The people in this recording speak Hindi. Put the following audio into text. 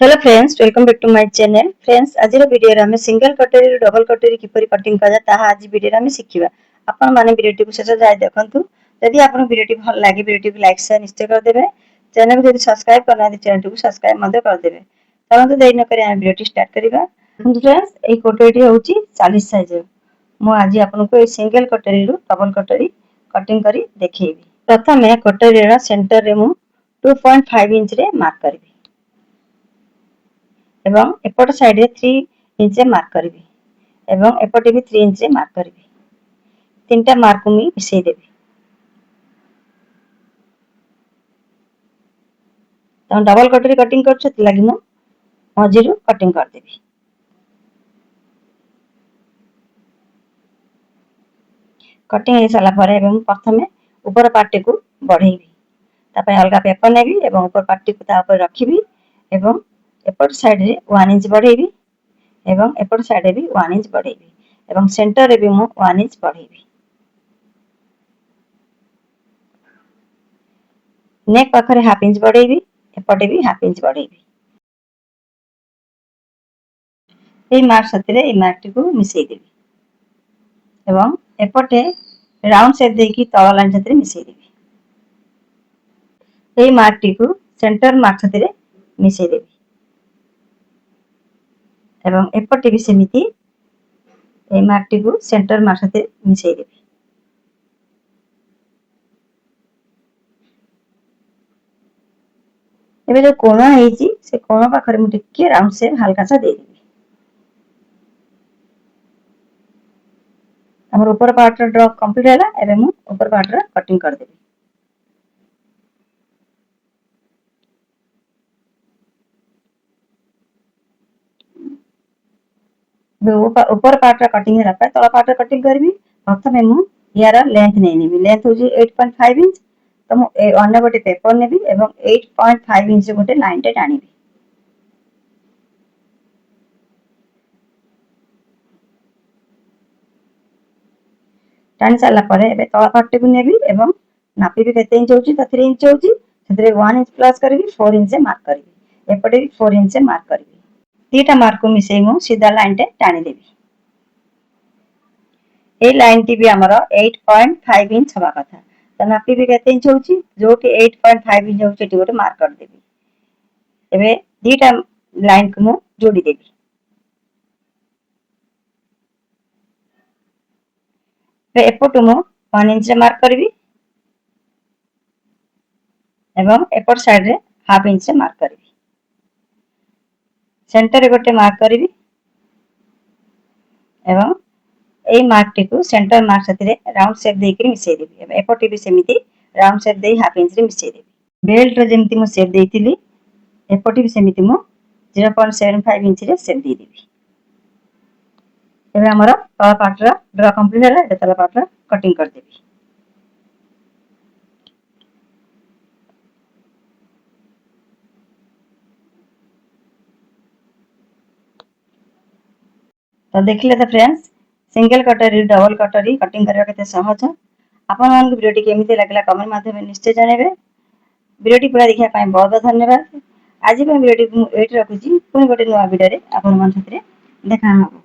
Hello friends, welcome back to my channel. Friends, आज वीडियो रे हमें सिंगल कटोरी डबल कटोरी किपरि कटिंग करा ताहा आज वीडियो रे हमें सिखिबा। आपण माने वीडियो को शेष जाय देखंतु। यदि आपण वीडियो भल लागे वीडियो को लाइक शेयर निश्चय कर देबे। चैनल को यदि सब्सक्राइब करना चैनल को सब्सक्राइब मध्य कर देबे। परंतु देरी न करे हम वीडियो स्टार्ट करिबा। फ्रेंड्स, ए कटोरी होची 40 साइज। मु आज आपण को ए सिंगल कटोरी रु डबल कटोरी कटिंग करी देखैबी। प्रथमे कटोरी रा सेंटर रे मु 2.5 इंच रे मार्क करबी एवं एपट साइड रे 3 इंच मार्क करबी एवं एपटे भी 3 इंच मार्क करबी। तीनटा मार्क को मी मिसई देबी। तो डबल कटोरी कटिंग करछ त लागि मु मझिरु कटिंग कर देबी। कटिंग हे साला परे एवं प्रथमे ऊपर पार्टी को बढ़ेबी। तापय अलगा पेपर नेबी एवं ऊपर पार्टी को ता ऊपर रखिबी एवं एपट साइड रे 1 इंच बढ़ेबी एवं एपट साइड रे भी 1 इंच बढ़ेबी एवं सेंटर रे भी मु 1 इंच बढ़ेबी। नेक पाखरे हाफ इंच बढ़ेबी, एपटे भी हाफ इंच बढ़ेबी। ए मार्क सतिरे ए मार्क टी को मिसई देबी एवं एपटे राउंड शेप देकी तळ लाइन सतिरे मिसई देबी। ए मार्क टी को सेंटर मार्क सतिरे मिसई देबी एवं एपटे भी सेमिति ए मार्क टी को सेंटर मार्क सतिरे मिसई देबी। एबे जो कोण हेची से कोण पाखरे मु टिके राउंड शेप हल्का सा दे देबी। हमर ऊपर पार्ट ड्रॉ कंप्लीट हैला। एबे मु ऊपर पार्ट रा कटिंग कर देबी। ऊपर पार्ट रा कटिंग हैला तळ पार्ट रा कटिंग करबी। प्रथमे मु यार लेंथ नै नेबी। Length होजी 8.5 inch. तो मु अन्य गोटे पेपर नेबी एवं 8.5 इंच गोटे लाइन टे टाणीबी। टाणी सारा परे एबे तळ पार्ट को नेबी एवं नापीबी केते इंच होची त 3 इंच होची। सेतरे 1 इंच प्लस करबी 4 इंच मार्क करबी। एपटे भी 4 इंच मार्क करबी। तीटा मार्क को मिसई मु सीधा लाइन टे टाणी देबी। ए लाइन टी भी हमर 8.5 इंच हवा कथा। त नापीबी केते इंच होची जोटी 8.5 इंच होची टी गोटे मार्क कर देबी। एबे दीटा लाइन को मु जोड़ी देबी। एपटू मु 1 इंच मार्क करबी एवं एपट साइड रे हाफ इंच मार्क करबी। सेंटर रे गोटे मार्क करबी एवं ए मार्क टी को सेंटर मार्क सतिरे राउंड शेप देकरी मिसई देबी। एबे एपटे भी सेमिति राउंड शेप देई हाफ इंच रे मिसई देबी। बेल्ट रो जेमिति मु शेप देइतिली एपटे भी सेमिति मु 0.75 इंच रे शेप दे देबी। एबे हमर तळ पार्ट रा ड्रॉ कंप्लीट हैला। एबे तळ पार्ट रा कटिंग कर देबी। तो देखिले तो फ्रेंड्स, सिंगल कटोरी डबल कटोरी कटिंग करबा केते सहज। आपण मान वीडियो टी केमिति लागला कमेंट माध्यम निश्चय जणेबे। वीडियो टी पूरा देखिया पई बहुत बहुत धन्यवाद। आज वीडियो टी एट रखुची। पुनी गोटे नवा वीडियो रे आपण मान साथे देखा हबो।